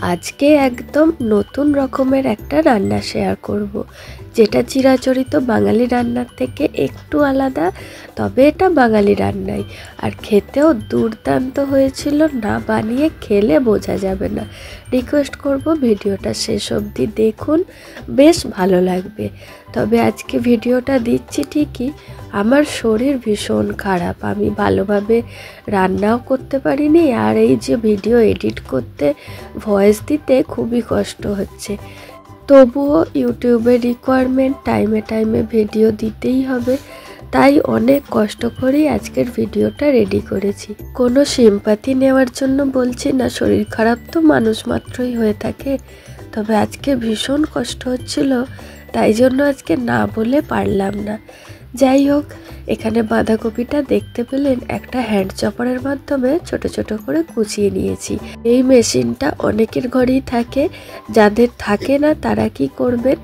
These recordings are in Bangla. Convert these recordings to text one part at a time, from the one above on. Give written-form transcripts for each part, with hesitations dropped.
আজকে একদম নতুন রকমের একটা রান্না শেয়ার করব, যেটা চিরাচরিত বাঙালি রান্নার থেকে একটু আলাদা। তবে এটা বাঙালি রান্নাই, আর খেতেও দুর্দান্ত হয়েছিল। না বানিয়ে খেলে বোঝা যাবে না। রিকোয়েস্ট করব ভিডিওটা শেষ অবধি দেখুন, বেশ ভালো লাগবে। তবে আজকে ভিডিওটা দিচ্ছি ঠিকই, আমার শরীর ভীষণ খারাপ, আমি ভালোভাবে রান্নাও করতে পারিনি, আর এই যে ভিডিও এডিট করতে ভয়েস দিতে খুবই কষ্ট হচ্ছে। তবুও ইউটিউবের রিকোয়ারমেন্ট, টাইমে টাইমে ভিডিও দিতেই হবে, তাই অনেক কষ্ট করেই আজকের ভিডিওটা রেডি করেছি। কোনো সিম্পাথি নেওয়ার জন্য বলছি না, শরীর খারাপ তো মানুষ মাত্রই হয়ে থাকে। তবে আজকে ভীষণ কষ্ট হচ্ছিল, তাই জন্য আজকে না বলে পারলাম না। যাই হোক, এখানে বাঁধাকপিটা দেখতে পেলেন একটা হ্যান্ড চপারের মাধ্যমে ছোট ছোট করে কুচিয়ে নিয়েছি। এই মেশিনটা অনেকের ঘরেই থাকে, যাদের থাকে না তারা কি করবেন,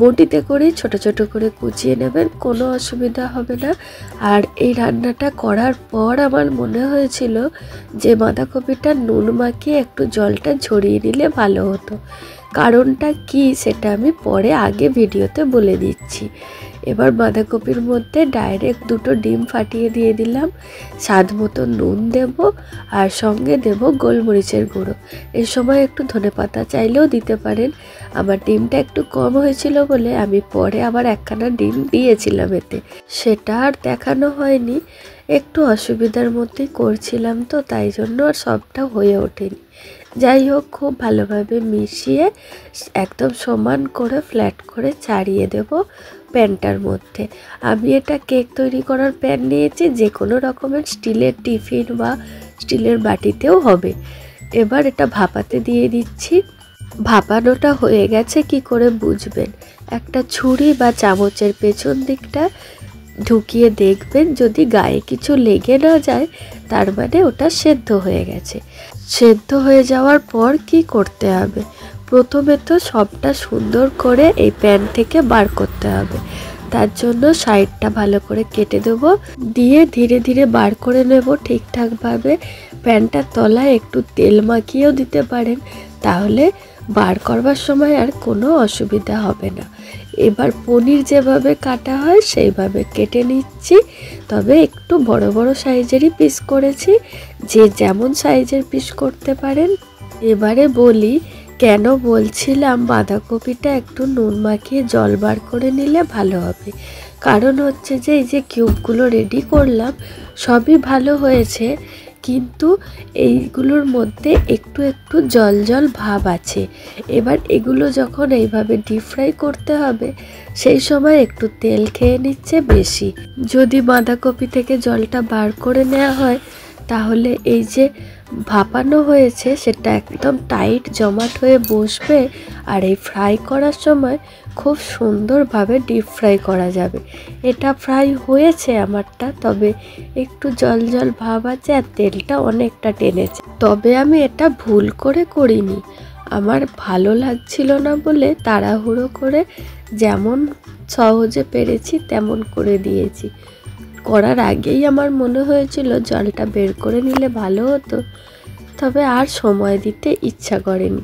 বটিতে করেই ছোট ছোট করে কুচিয়ে নেবেন, কোনো অসুবিধা হবে না। আর এই রান্নাটা করার পর আমার মনে হয়েছিল যে বাঁধাকপিটা নুন মাখিয়ে একটু জলটা ঝরিয়ে নিলে ভালো হতো। কারণটা কি সেটা আমি পরে আগে ভিডিওতে বলে দিচ্ছি। এবার বাঁধাকপির মধ্যে ডাইরেক্ট দুটো ডিম ফাটিয়ে দিয়ে দিলাম, স্বাদ মতো নুন দেব, আর সঙ্গে দেব গোলমরিচের গুঁড়ো। এই সময় একটু ধনেপাতা চাইলেও দিতে পারেন। আমার ডিমটা একটু কম হয়েছিল বলে আমি পরে আবার একখানা ডিম দিয়েছিলাম এতে, সেটা আর দেখানো হয়নি। একটু অসুবিধার মধ্যেই করছিলাম তো, তাই জন্য আর সবটা হয়ে ওঠেনি। যাই হোক, খুব ভালোভাবে মিশিয়ে একদম সমান করে ফ্ল্যাট করে ছাড়িয়ে দেব প্যানটার মধ্যে। আমি এটা কেক তৈরি করার প্যান নিয়েছি, যে কোনো রকমের স্টিলের টিফিন বা স্টিলের বাটিতেও হবে। এবার এটা ভাপাতে দিয়ে দিচ্ছি। ভাপানোটা হয়ে গেছে কি করে বুঝবেন, একটা ছুরি বা চামচের পেছন দিকটা ঢুকিয়ে দেখবেন, যদি গায়ে কিছু লেগে না যায় তার মানে ওটা সেদ্ধ হয়ে গেছে। সেদ্ধ হয়ে যাওয়ার পর কি করতে হবে, প্রথমে তো সবটা সুন্দর করে এই প্যান থেকে বার করতে হবে। তার জন্য সাইডটা ভালো করে কেটে দেবো, দিয়ে ধীরে ধীরে বার করে নেব ঠিকঠাকভাবে। প্যানটার তলায় একটু তেল মাখিয়েও দিতে পারেন, তাহলে বার করবার সময় আর কোনো অসুবিধা হবে না। এবার পনির যেভাবে কাটা হয় সেইভাবে কেটে নিচ্ছি, তবে একটু বড় বড় সাইজেরই পিস করেছি, যে যেমন সাইজের পিস করতে পারেন। এবারে বলি কেন বলছিলাম বাঁধাকপিটা একটু নুন মাখিয়ে জল বার করে নিলে ভালো হবে। কারণ হচ্ছে যে এই যে কিউবগুলো রেডি করলাম সবই ভালো হয়েছে, কিন্তু এইগুলোর মধ্যে একটু একটু জল জল ভাব আছে। এবার এগুলো যখন এইভাবে ডিপ ফ্রাই করতে হবে, সেই সময় একটু তেল খেয়ে নিচ্ছে বেশি। যদি বাঁধাকপি থেকে জলটা বার করে নেওয়া হয়, তাহলে এই যে ভাপানো হয়েছে সেটা একদম টাইট জমাট হয়ে বসবে, আর এই ফ্রাই করার সময় খুব সুন্দরভাবে ডিপ ফ্রাই করা যাবে। এটা ফ্রাই হয়েছে আমারটা, তবে একটু জল জল ভাব আছে আর তেলটা অনেকটা টেনেছে। তবে আমি এটা ভুল করে করিনি, আমার ভালো লাগছিল না বলে তাড়াহুড়ো করে যেমন সহজে পেরেছি তেমন করে দিয়েছি। করার আগেই আমার মনে হয়েছিল জলটা বের করে নিলে ভালো হতো, তবে আর সময় দিতে ইচ্ছা করেনি।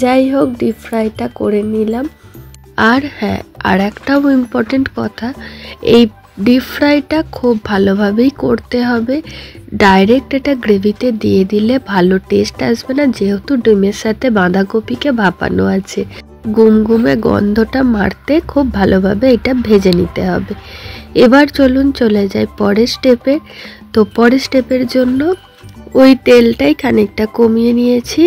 যাই হোক, ডিপ ফ্রাইটা করে নিলাম। আর হ্যাঁ, আর একটাও ইম্পর্টেন্ট কথা, এই ডিপ ফ্রাইটা খুব ভালোভাবেই করতে হবে। ডাইরেক্ট এটা গ্রেভিতে দিয়ে দিলে ভালো টেস্ট আসবে না, যেহেতু ডিমের সাথে বাঁধাকপিকে ভাপানো আছে। গুমগুমে গন্ধটা মারতে খুব ভালোভাবে এটা ভেজে নিতে হবে। এবার চলুন চলে যাই পরের স্টেপে। তো পরের স্টেপের জন্য ওই তেলটাই খানিকটা কমিয়ে নিয়েছি।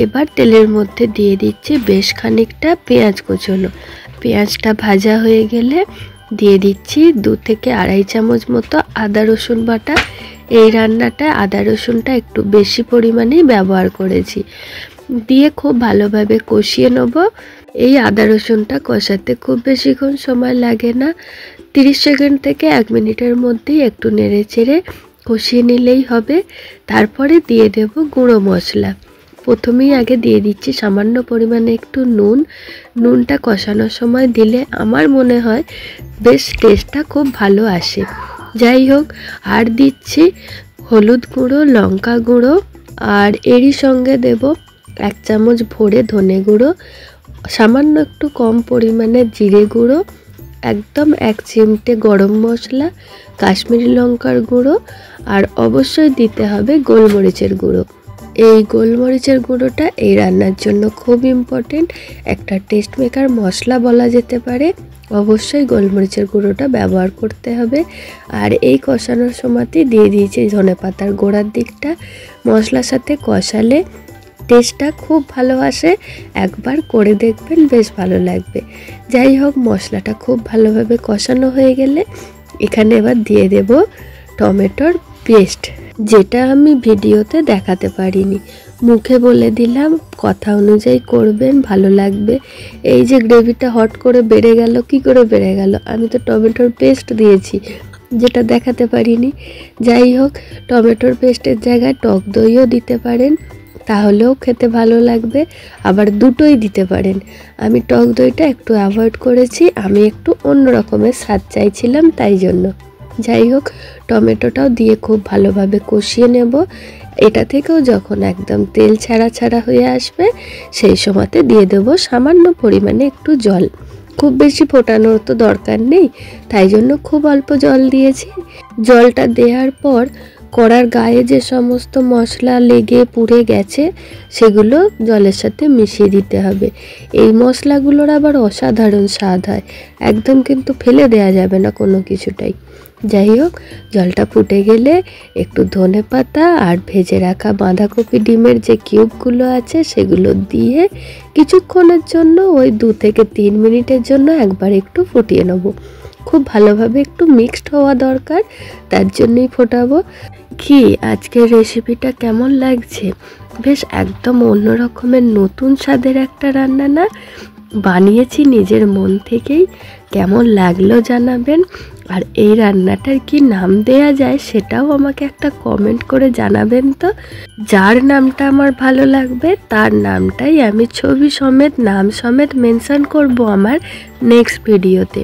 এবার তেলের মধ্যে দিয়ে দিচ্ছি বেশ খানিকটা পেঁয়াজ কুচনো। পেঁয়াজটা ভাজা হয়ে গেলে দিয়ে দিচ্ছি 2 থেকে আড়াই চামচ মতো আদা রসুন বাটা। এই রান্নাটায় আদা রসুনটা একটু বেশি পরিমাণেই ব্যবহার করেছি। দিয়ে খুব ভালোভাবে কষিয়ে নেব। এই আদা রসুনটা কষাতে খুব বেশিক্ষণ সময় লাগে না, 30 সেকেন্ড থেকে 1 মিনিটের মধ্যেই একটু নেড়ে চেড়ে কষিয়ে নিলেই হবে। তারপরে দিয়ে দেব গুঁড়ো মশলা। প্রথমেই আগে দিয়ে দিচ্ছি সামান্য পরিমাণে একটু নুন। নুনটা কষানোর সময় দিলে আমার মনে হয় বেশ টেস্টটা খুব ভালো আসে। যাই হোক, আর দিচ্ছি হলুদ গুঁড়ো, লঙ্কা গুঁড়ো, আর এরই সঙ্গে দেব 1 চামচ ভরে ধনে গুঁড়ো, সামান্য একটু কম পরিমাণে জিরে গুঁড়ো, একদম 1 চিমটে গরম মশলা, কাশ্মীরি লঙ্কার গুঁড়ো, আর অবশ্যই দিতে হবে গোলমরিচের গুঁড়ো। এই গোলমরিচের গুঁড়োটা এই রান্নার জন্য খুব ইম্পর্টেন্ট, একটা টেস্ট মেকার মশলা বলা যেতে পারে। অবশ্যই গোলমরিচের গুঁড়োটা ব্যবহার করতে হবে। আর এই কষানোর সময়তেই দিয়ে দিয়েছি ধনেপাতার গোড়ার দিকটা। মশলার সাথে কষালে টেস্টটা খুব ভালো আসে, একবার করে দেখবেন, বেশ ভালো লাগবে। যাই হোক, মশলাটা খুব ভালোভাবে কষানো হয়ে গেলে এখানে এবার দিয়ে দেব টমেটোর পেস্ট, যেটা আমি ভিডিওতে দেখাতে পারিনি, মুখে বলে দিলাম, কথা অনুযায়ী করবেন, ভালো লাগবে। এই যে গ্রেভিটা হট করে বেড়ে গেল, কি করে বেড়ে গেল? আমি তো টমেটোর পেস্ট দিয়েছি, যেটা দেখাতে পারিনি। যাই হোক, টমেটোর পেস্টের জায়গায় টক দইও দিতে পারেন, তাহলেও খেতে ভালো লাগবে। আবার দুটোই দিতে পারেন। আমি টক দইটা একটু অ্যাভয়েড করেছি, আমি একটু অন্য রকমের স্বাদ চাইছিলাম, তাই জন্য। যাই হোক, টমেটোটাও দিয়ে খুব ভালোভাবে কষিয়ে নেব। এটা থেকেও যখন একদম তেল ছাড়া ছাড়া হয়ে আসবে, সেই সময়তে দিয়ে দেবো সামান্য পরিমাণে একটু জল। খুব বেশি ফোটানোর তো দরকার নেই, তাই জন্য খুব অল্প জল দিয়েছি। জলটা দেওয়ার পর কড়ার গায়ে যে সমস্ত মশলা লেগে পুড়ে গেছে, সেগুলো জলের সাথে মিশিয়ে দিতে হবে। এই মশলাগুলোর আবার অসাধারণ স্বাদ হয়, একদম কিন্তু ফেলে দেওয়া যাবে না কোনো কিছুটাই। যাই হোক, জলটা ফুটে গেলে একটু ধনেপাতা আর ভেজে রাখা বাঁধাকপি ডিমের যে কিউবগুলো আছে সেগুলো দিয়ে কিছুক্ষণের জন্য, ওই 2 থেকে 3 মিনিটের জন্য একবার একটু ফুটিয়ে নেব। খুব ভালোভাবে একটু মিক্সড হওয়া দরকার, তার জন্যই ফোটাবো। কি আজকের রেসিপিটা কেমন লাগছে? বেশ একদম অন্য রকমের নতুন স্বাদের একটা রান্না না? বানিয়েছি নিজের মন থেকেই, কেমন লাগলো জানাবেন। আর এই রান্নাটার কি নাম দেয়া যায় সেটাও আমাকে একটা কমেন্ট করে জানাবেন তো। যার নামটা আমার ভালো লাগবে তার নামটাই আমি ছবি সমেত, নাম সমেত মেনশন করব আমার নেক্সট ভিডিওতে।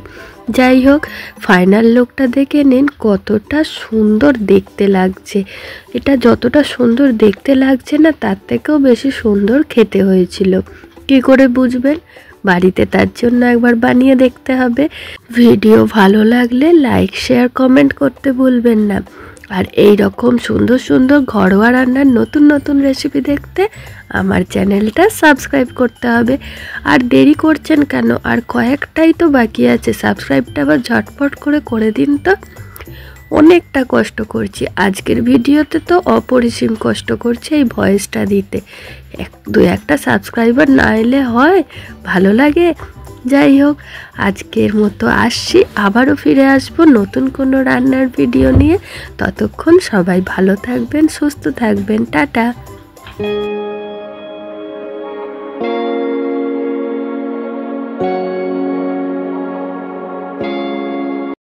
যাই হোক, ফাইনাল লুকটা দেখে নিন, কতটা সুন্দর দেখতে লাগছে। এটা যতটা সুন্দর দেখতে লাগছে না, তার থেকেও বেশি সুন্দর খেতে হয়েছিল। কি করে বুঝবেন? বাড়িতে তার জন্য একবার বানিয়ে দেখতে হবে। ভিডিও ভালো লাগলে লাইক, শেয়ার, কমেন্ট করতে ভুলবেন না। আর এই রকম সুন্দর সুন্দর ঘরোয়া রান্নার নতুন নতুন রেসিপি দেখতে আমার চ্যানেলটা সাবস্ক্রাইব করতে হবে। আর দেরি করছেন কেন? আর কয়েকটাই তো বাকি আছে, সাবস্ক্রাইবটা আবার ঝটপট করে দিন তো। অনেকটা কষ্ট করছি আজকের ভিডিওতে, তো অপরিসীম কষ্ট করছি এই ভয়েসটা দিতে। 1-2 সাবস্ক্রাইবার না এলে হয়? ভালো লাগে। যাই হোক, আজকের মতো আসছি, আবারও ফিরে আসবো নতুন কোনো রান্নার ভিডিও নিয়ে। ততক্ষণ সবাই ভালো থাকবেন, সুস্থ থাকবেন, টাটা।